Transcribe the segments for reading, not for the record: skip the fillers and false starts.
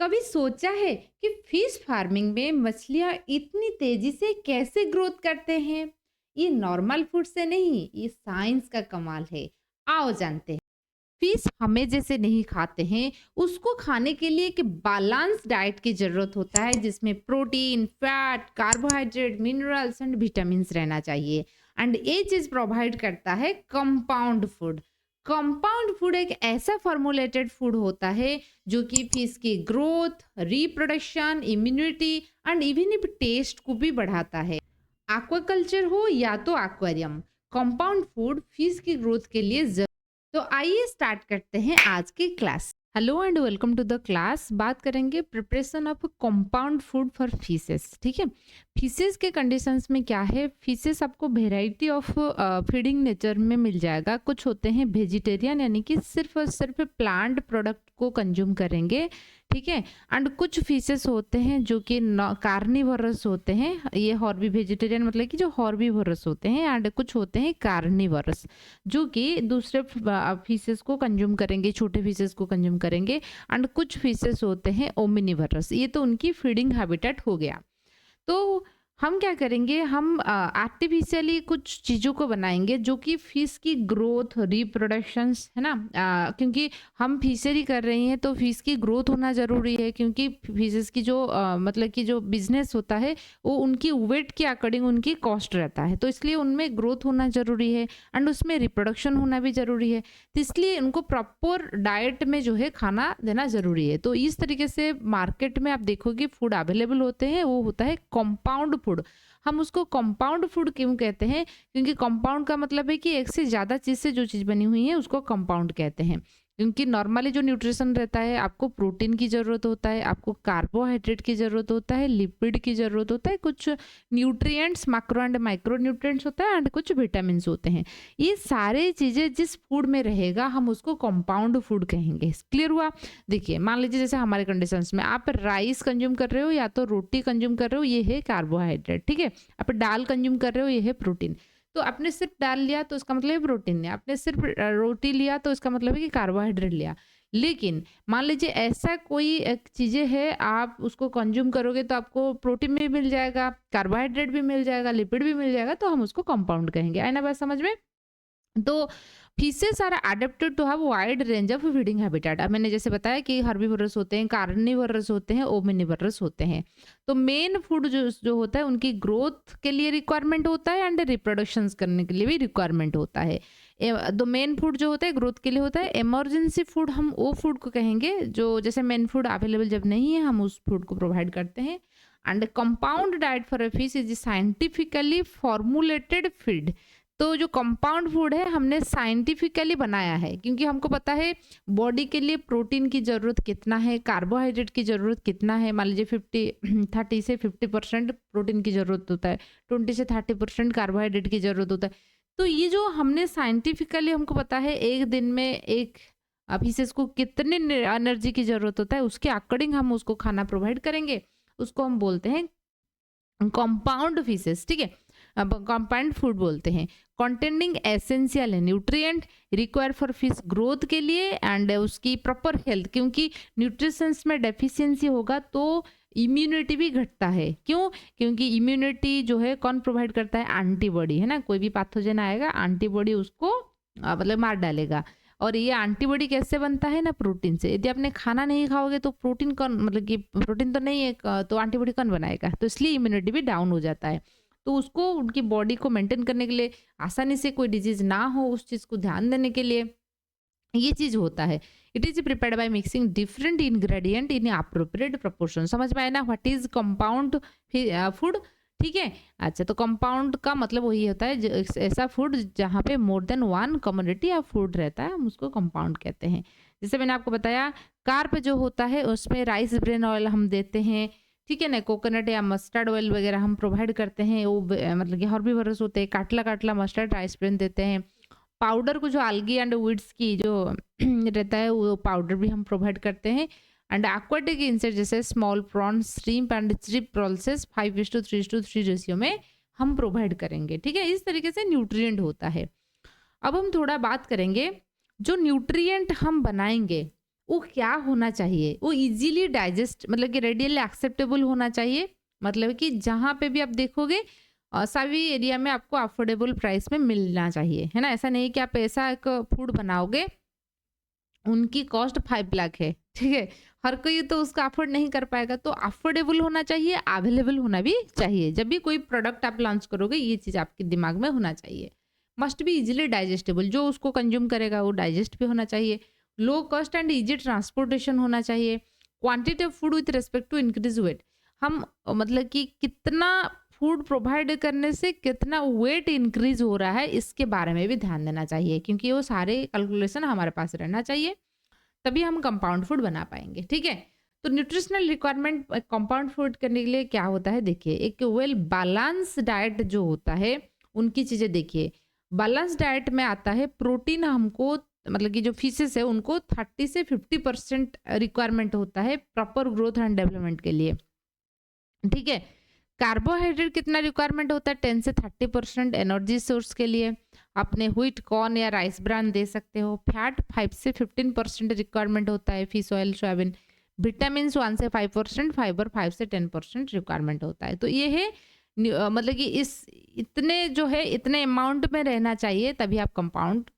कभी सोचा है कि फिश फार्मिंग में मछलियाँ इतनी तेजी से कैसे ग्रोथ करते हैं? ये नॉर्मल फूड से नहीं, ये साइंस का कमाल है। आओ जानते हैं। फिश हमें जैसे नहीं खाते हैं, उसको खाने के लिए एक बैलेंस डाइट की ज़रूरत होता है जिसमें protein, fat, carbohydrate, minerals and vitamins रहना चाहिए। एंड ये चीज़ प्रोवाइड करता है कंपाउंड फूड। कंपाउंड फूड एक ऐसा फॉर्मुलेटेड फूड होता है जो कि फिश की growth, reproduction, immunity and even taste को भी बढ़ाता है। एक्वाकल्चर हो या तो एक्वेरियम, कंपाउंड फूड फिश की ग्रोथ के लिए तो आइए स्टार्ट करते हैं आज की class. Hello and welcome to the class. बात करेंगे preparation of compound food for fishes. ठीक है, फिशेस के कंडीशंस में क्या है, फिशेस आपको वेराइटी ऑफ फीडिंग नेचर में मिल जाएगा। कुछ होते हैं वेजिटेरियन, यानी कि सिर्फ और सिर्फ प्लांट प्रोडक्ट को कंज्यूम करेंगे। ठीक है, एंड कुछ फिशेस होते हैं जो कि कार्निवरस होते हैं। ये हॉर्बी वेजिटेरियन मतलब कि जो हॉर्बीवोरस होते हैं, एंड कुछ होते हैं कार्निवरस जो कि दूसरे फिशेस को कंज्यूम करेंगे, छोटे फिशेस को कंज्यूम करेंगे। एंड कुछ फिशेस होते हैं ओमिनिवरस, ये तो उनकी फीडिंग हैबिटेट हो गया। तो हम क्या करेंगे, हम आर्टिफिशियली कुछ चीज़ों को बनाएंगे जो कि फिश की ग्रोथ, रिप्रोडक्शंस, है ना। क्योंकि हम फिशरी कर रहे हैं तो फिश की ग्रोथ होना ज़रूरी है, क्योंकि फिशेस की जो मतलब कि जो बिजनेस होता है वो उनकी वेट के अकॉर्डिंग उनकी कॉस्ट रहता है, तो इसलिए उनमें ग्रोथ होना ज़रूरी है एंड उसमें रिप्रोडक्शन होना भी ज़रूरी है। तो इसलिए उनको प्रॉपर डाइट में जो है खाना देना ज़रूरी है। तो इस तरीके से मार्केट में आप देखोगे फूड अवेलेबल होते हैं, वो होता है कंपाउंड फूड। हम उसको कंपाउंड फूड क्यों कहते हैं? क्योंकि कंपाउंड का मतलब है कि एक से ज़्यादा चीज़ से जो चीज़ बनी हुई है उसको कंपाउंड कहते हैं। क्योंकि नॉर्मली जो न्यूट्रिशन रहता है, आपको प्रोटीन की ज़रूरत होता है, आपको कार्बोहाइड्रेट की ज़रूरत होता है, लिपिड की ज़रूरत होता है, कुछ nutrients, macro and micro nutrients होता है, एंड कुछ विटामिन होते हैं। ये सारे चीज़ें जिस फूड में रहेगा हम उसको कंपाउंड फूड कहेंगे। क्लियर हुआ? देखिए, मान लीजिए जैसे हमारे कंडीशंस में आप राइस कंज्यूम कर रहे हो या तो रोटी कंज्यूम कर रहे हो, ये है कार्बोहाइड्रेट। ठीक है, आप दाल कंज्यूम कर रहे हो, ये है प्रोटीन। तो आपने सिर्फ दाल लिया तो इसका मतलब है प्रोटीन लिया, आपने सिर्फ रोटी लिया तो इसका मतलब है कि कार्बोहाइड्रेट लिया। लेकिन मान लीजिए ऐसा कोई एक चीज़ें है, आप उसको कंज्यूम करोगे तो आपको प्रोटीन भी मिल जाएगा, कार्बोहाइड्रेट भी मिल जाएगा, लिपिड भी मिल जाएगा, तो हम उसको कंपाउंड कहेंगे। आए ना बात समझ में? तो fishes are adapted to have wide range of feeding habitat. अब मैंने जैसे बताया कि हर्बीवोरस होते हैं, कार्निवोरस होते हैं, ओमिनिवोरस होते हैं। तो मेन फूड जो जो होता है उनकी ग्रोथ के लिए रिक्वायरमेंट होता है एंड रिप्रोडक्शंस करने के लिए भी रिक्वायरमेंट होता है। तो मेन फूड जो होता है ग्रोथ के लिए होता है। इमरजेंसी फूड हम वो फूड को कहेंगे जो जैसे मेन फूड अवेलेबल जब नहीं है हम उस फूड को प्रोवाइड करते हैं। And compound diet for a fish is scientifically formulated feed. तो जो कंपाउंड फूड है हमने साइंटिफिकली बनाया है, क्योंकि हमको पता है बॉडी के लिए प्रोटीन की ज़रूरत कितना है, कार्बोहाइड्रेट की ज़रूरत कितना है। मान लीजिए 30 से 50% प्रोटीन की ज़रूरत होता है, 20 से 30% कार्बोहाइड्रेट की ज़रूरत होता है। तो ये जो हमने साइंटिफिकली हमको पता है एक दिन में एक पीसेस को कितने एनर्जी की ज़रूरत होता है, उसके अकॉर्डिंग हम उसको खाना प्रोवाइड करेंगे। उसको हम बोलते हैं कंपाउंड फिशेस। ठीक है, अब कंपाउंड फूड बोलते हैं। Containing essential nutrient require for fish growth के लिए एंड उसकी प्रॉपर हेल्थ, क्योंकि न्यूट्रिशंस में डेफिशिएंसी होगा तो इम्यूनिटी भी घटता है। क्यों? क्योंकि इम्यूनिटी जो है कौन प्रोवाइड करता है? एंटीबॉडी, है ना। कोई भी पैथोजन आएगा, एंटीबॉडी उसको मतलब मार डालेगा। और ये एंटीबॉडी कैसे बनता है ना? प्रोटीन से। यदि आपने खाना नहीं खाओगे तो प्रोटीन कौन, मतलब कि प्रोटीन तो नहीं है, तो एंटीबॉडी कौन बनाएगा? तो इसलिए इम्यूनिटी भी डाउन हो जाता है। तो उसको उनकी बॉडी को मेंटेन करने के लिए, आसानी से कोई डिजीज ना हो उस चीज़ को ध्यान देने के लिए ये चीज़ होता है। It is prepared by mixing different ingredient in appropriate proportion. समझ में आया ना? What is compound food? ठीक है। अच्छा, तो कंपाउंड का मतलब वही होता है ऐसा फूड जहाँ पे more than one community of food रहता है, हम उसको कंपाउंड कहते हैं। जैसे मैंने आपको बताया, कार्प जो होता है उसमें राइस ब्रेन ऑयल हम देते हैं। ठीक है ना, कोकोनट या मस्टर्ड ऑयल वगैरह हम प्रोवाइड करते हैं। वो मतलब कि हर्बीवोरस होते हैं, काटला काटला मस्टर्ड राइस ब्रेन देते हैं। पाउडर को जो algae एंड वीड्स की जो रहता है वो पाउडर भी हम प्रोवाइड करते हैं। एंड एक्वाटिक इंसेक्ट जैसे small prawn, shrimp and chip process 5:3:3 ratio में हम प्रोवाइड करेंगे। ठीक है, इस तरीके से न्यूट्रिएंट होता है। अब हम थोड़ा बात करेंगे, जो न्यूट्रिएंट हम बनाएंगे वो क्या होना चाहिए, वो इजीली डाइजेस्ट मतलब कि रेडियली एक्सेप्टेबल होना चाहिए। मतलब कि जहाँ पे भी आप देखोगे सभी एरिया में आपको अफोर्डेबल प्राइस में मिलना चाहिए, है ना? ऐसा नहीं कि आप ऐसा एक फूड बनाओगे, उनकी कॉस्ट 5 लाख है, ठीक है? हर कोई तो उसको अफोर्ड नहीं कर पाएगा, तो अफोर्डेबल होना चाहिए, अवेलेबल होना भी चाहिए। जब भी कोई प्रोडक्ट आप लॉन्च करोगे, ये चीज़ आपके दिमाग में होना चाहिए। मस्ट बी इज़िली डाइजेस्टेबल, जो उसको कंज़्यूम करेगा वो डाइजेस्ट भी होना चाहिए। Low cost and easy transportation होना चाहिए। Quantity of food with respect to increase weight. हम मतलब कि कितना फूड प्रोवाइड करने से कितना वेट इंक्रीज़ हो रहा है, इसके बारे में भी ध्यान देना चाहिए, क्योंकि वो सारे कैलकुलेशन हमारे पास रहना चाहिए। तभी हम कंपाउंड फूड बना पाएँगे, ठीक है? तो न्यूट्रिशनल रिक्वायरमेंट कंपाउंड फूड करने के लिए क्या होता है देखिए, एक वेल बैलेंस डाइट जो होता है, उनकी चीज़ें देखिए। बैलेंस डाइट में आता है प्रोटीन हमको मतलब कि जो फिशेज़ है उनको 30 से 50% रिक्वायरमेंट होता है प्रॉपर ग्रोथ एंड डेवलपमेंट के लिए, ठीक है? कार्बोहाइड्रेट कितना रिक्वायरमेंट होता है 10 से 30% एनर्जी सोर्स के लिए। आपने व्हीट, कॉर्न या राइस ब्रान दे सकते हो। फैट 5 से 15% रिक्वायरमेंट होता है, फिश ऑयल, सोयाबीन। विटामिन 1 से 5%, फाइबर 5 से 10% रिक्वायरमेंट होता है। तो ये है मतलब कि इस इतने जो है इतने अमाउंट में रहना चाहिए, तभी आप कंपाउंड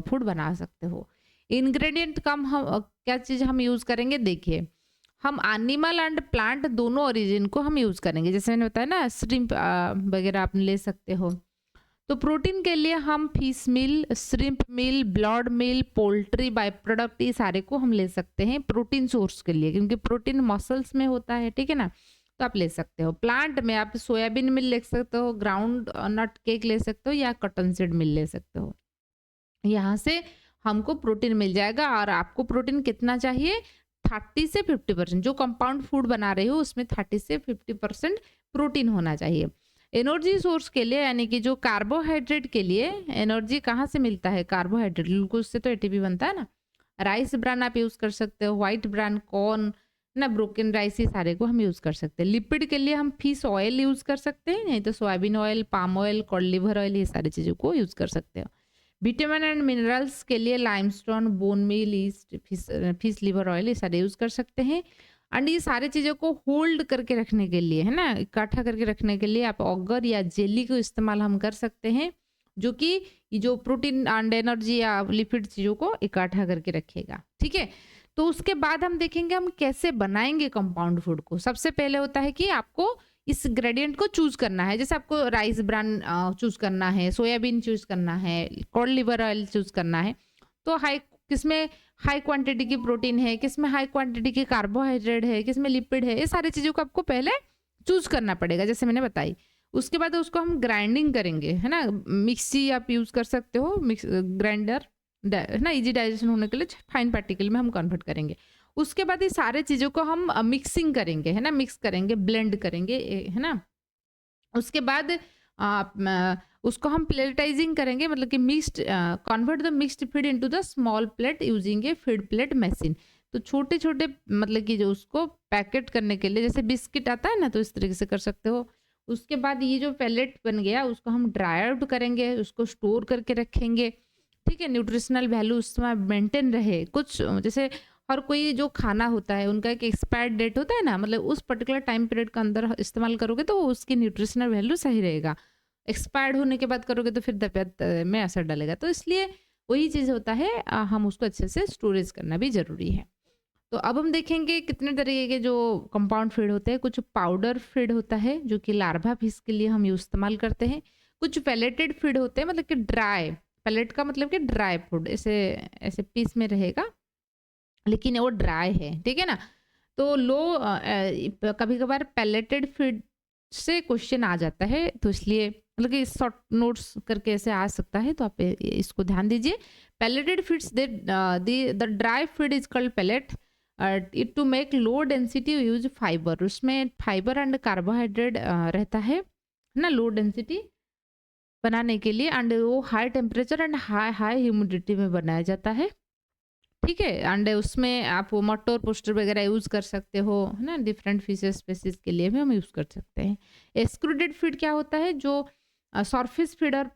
फूड बना सकते हो। इंग्रेडिएंट कम हम क्या चीज़ हम यूज़ करेंगे देखिए, हम एनिमल एंड प्लांट दोनों ओरिजिन को हम यूज़ करेंगे। जैसे मैंने बताया ना, श्रिम्प वगैरह आप ले सकते हो। तो प्रोटीन के लिए हम fish meal, shrimp meal, blood meal, poultry by product, ये सारे को हम ले सकते हैं प्रोटीन सोर्स के लिए, क्योंकि प्रोटीन मसल्स में होता है, ठीक है ना? तो आप ले सकते हो। प्लांट में आप सोयाबीन मिल ले सकते हो, ग्राउंड नट केक ले सकते हो, या कॉटन सीड मिल ले सकते हो। यहाँ से हमको प्रोटीन मिल जाएगा। और आपको प्रोटीन कितना चाहिए? 30 से 50%। जो कंपाउंड फूड बना रहे हो उसमें 30 से 50% प्रोटीन होना चाहिए। एनर्जी सोर्स के लिए यानी कि जो कार्बोहाइड्रेट के लिए एनर्जी कहाँ से मिलता है? कार्बोहाइड्रेट, ग्लूकोज से तो एटीपी बनता है ना। राइस ब्रान आप यूज़ कर सकते हो, व्हाइट ब्रान, कॉर्न ना, ब्रोकन राइस, ये सारे को हम यूज़ कर सकते हैं। लिपिड के लिए हम फिश ऑयल यूज़ कर सकते हैं, नहीं तो soybean oil, palm oil, cod liver oil, ये सारी चीज़ों को यूज़ कर सकते हो। विटामिन एंड मिनरल्स के लिए limestone, bone meal, yeast, fish liver oil, ये सारे यूज़ कर सकते हैं। एंड ये सारी चीज़ों को होल्ड करके रखने के लिए, है ना, इकट्ठा करके रखने के लिए आप ऑगर या जेली को इस्तेमाल हम कर सकते हैं, जो कि ये जो प्रोटीन एंड एनर्जी या लिपिड चीज़ों को इकट्ठा करके रखेगा, ठीक है? तो उसके बाद हम देखेंगे हम कैसे बनाएंगे कंपाउंड फूड को। सबसे पहले होता है कि आपको इस ग्रेडिएंट को चूज़ करना है। जैसे आपको राइस ब्रान चूज़ करना है, सोयाबीन चूज़ करना है, कॉड लिवर ऑयल चूज़ करना है। तो किसमें हाई क्वांटिटी की प्रोटीन है, किसमें हाई क्वांटिटी की कार्बोहाइड्रेट है, किसमें लिपिड है, ये सारी चीज़ों को आपको पहले चूज़ करना पड़ेगा, जैसे मैंने बताई। उसके बाद उसको हम ग्राइंडिंग करेंगे, है ना? मिक्सी आप यूज़ कर सकते हो, ग्राइंडर, है ना, ईज़ी डाइजेशन होने के लिए फाइन पार्टिकल में हम कन्वर्ट करेंगे। उसके बाद ये सारे चीज़ों को हम मिक्सिंग करेंगे, है ना, मिक्स करेंगे, ब्लेंड करेंगे, है ना। उसके बाद उसको हम प्लेटाइजिंग करेंगे, मतलब कि mixed convert the mixed feed into the small plate using A feed plate machine. तो छोटे छोटे मतलब कि जो उसको पैकेट करने के लिए, जैसे बिस्किट आता है ना, तो इस तरीके से कर सकते हो। उसके बाद ये जो पैलेट बन गया उसको हम ड्राई आउट करेंगे, उसको स्टोर करके रखेंगे, ठीक है? न्यूट्रिशनल वैल्यू उसमें मेंटेन रहे। कुछ जैसे हर कोई जो खाना होता है उनका एक एक्सपायर्ड डेट होता है ना, मतलब उस पर्टिकुलर टाइम पीरियड के अंदर इस्तेमाल करोगे तो उसकी न्यूट्रिशनल वैल्यू सही रहेगा। एक्सपायर्ड होने के बाद करोगे तो फिर तबीयत में असर डालेगा। तो इसलिए वही चीज़ होता है, हम उसको अच्छे से स्टोरेज करना भी ज़रूरी है। तो अब हम देखेंगे कितने तरीके के जो कंपाउंड फीड होते हैं। कुछ पाउडर फीड होता है जो कि लार्वा फिश के लिए हम इस्तेमाल करते हैं। कुछ पैलेटेड फीड होते हैं, मतलब कि ड्राई, पैलेट का मतलब कि ड्राई फूड, ऐसे ऐसे पीस में रहेगा लेकिन वो ड्राई है, ठीक है ना? तो कभी कभार पैलेटेड फीड से क्वेश्चन आ जाता है, तो इसलिए मतलब कि शॉर्ट नोट्स करके ऐसे आ सकता है, तो आप इसको ध्यान दीजिए। Pelleted feeds, the dry feed is called pellet it to make low density use fibre. उसमें फाइबर एंड कार्बोहाइड्रेट रहता है ना, लो डेंसिटी बनाने के लिए, एंड वो high temperature and high high humidity में बनाया जाता है, ठीक है? एंड उसमें आप वो मटर पोस्टर वगैरह यूज़ कर सकते हो, है ना? डिफरेंट फिशेस स्पेसीज के लिए भी हम यूज़ कर सकते हैं। एक्सक्लूडेड फीड क्या होता है? जो सरफेस फीडर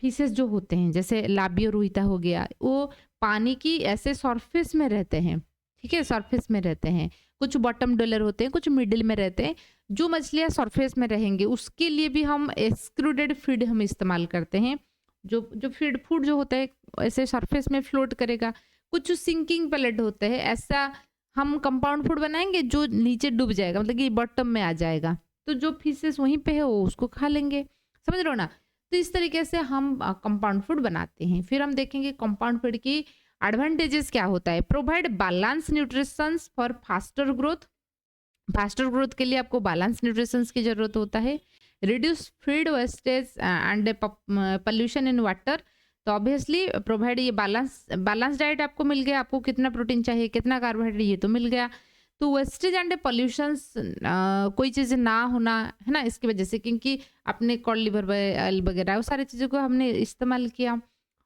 फिशेस जो होते हैं, जैसे लाबियोरुइता हो गया, वो पानी की ऐसे सरफेस में रहते हैं, ठीक है? सरफेस में रहते हैं। कुछ बॉटम डवेलर होते हैं, कुछ मिडल में रहते हैं। जो मछलियाँ सरफेस में रहेंगी, उसके लिए भी हम एक्सक्लूडेड फीड हम इस्तेमाल करते हैं। जो जो फीड फूड जो होता है, ऐसे सरफेस में फ्लोट करेगा। कुछ सिंकिंग पैलेट होते हैं, ऐसा हम कंपाउंड फूड बनाएँगे जो नीचे डूब जाएगा, मतलब कि बॉटम में आ जाएगा। तो जो फिशेस वहीं पे है, वो उसको खा लेंगे। समझ रहे हो ना? तो इस तरीके से हम कंपाउंड फूड बनाते हैं। फिर हम देखेंगे कंपाउंड फूड की एडवांटेजेस क्या होता है। Provide balance nutritions for faster growth. Faster growth के लिए आपको बैलेंस न्यूट्रिशंस की ज़रूरत होता है। Reduce feed wastage and pollution in water. तो ऑब्वियसली प्रोवाइड ये बैलेंस बैलेंस डाइट आपको मिल गया, आपको कितना प्रोटीन चाहिए, कितना कार्बोहाइड्रेट, ये तो मिल गया। तो वेस्टेज एंड पॉल्यूशंस कोई चीज़ ना होना, है ना? इसकी वजह से, क्योंकि आपने कॉड लिवर ऑयल वगैरह वो सारी चीज़ों को हमने इस्तेमाल किया।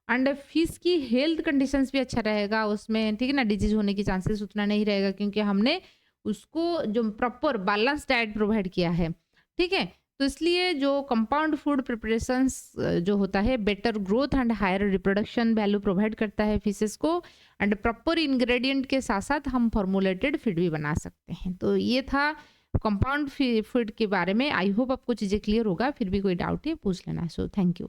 एंड फिश की हेल्थ कंडीशंस भी अच्छा रहेगा उसमें, ठीक है ना? डिजीज़ होने की चांसेस उतना नहीं रहेगा, क्योंकि हमने उसको जो प्रॉपर बैलेंस डाइट प्रोवाइड किया है, ठीक है? तो इसलिए जो कंपाउंड फूड प्रिपरेशंस जो होता है, better growth and higher reproduction value provide करता है फिशेस को। एंड प्रॉपर इंग्रेडिएंट के साथ-साथ हम फॉर्मुलेटेड फीड भी बना सकते हैं। तो ये था कंपाउंड फी फूड के बारे में। आई होप आपको चीज़ें क्लियर होगा। फिर भी कोई डाउट है पूछ लेना। So thank you.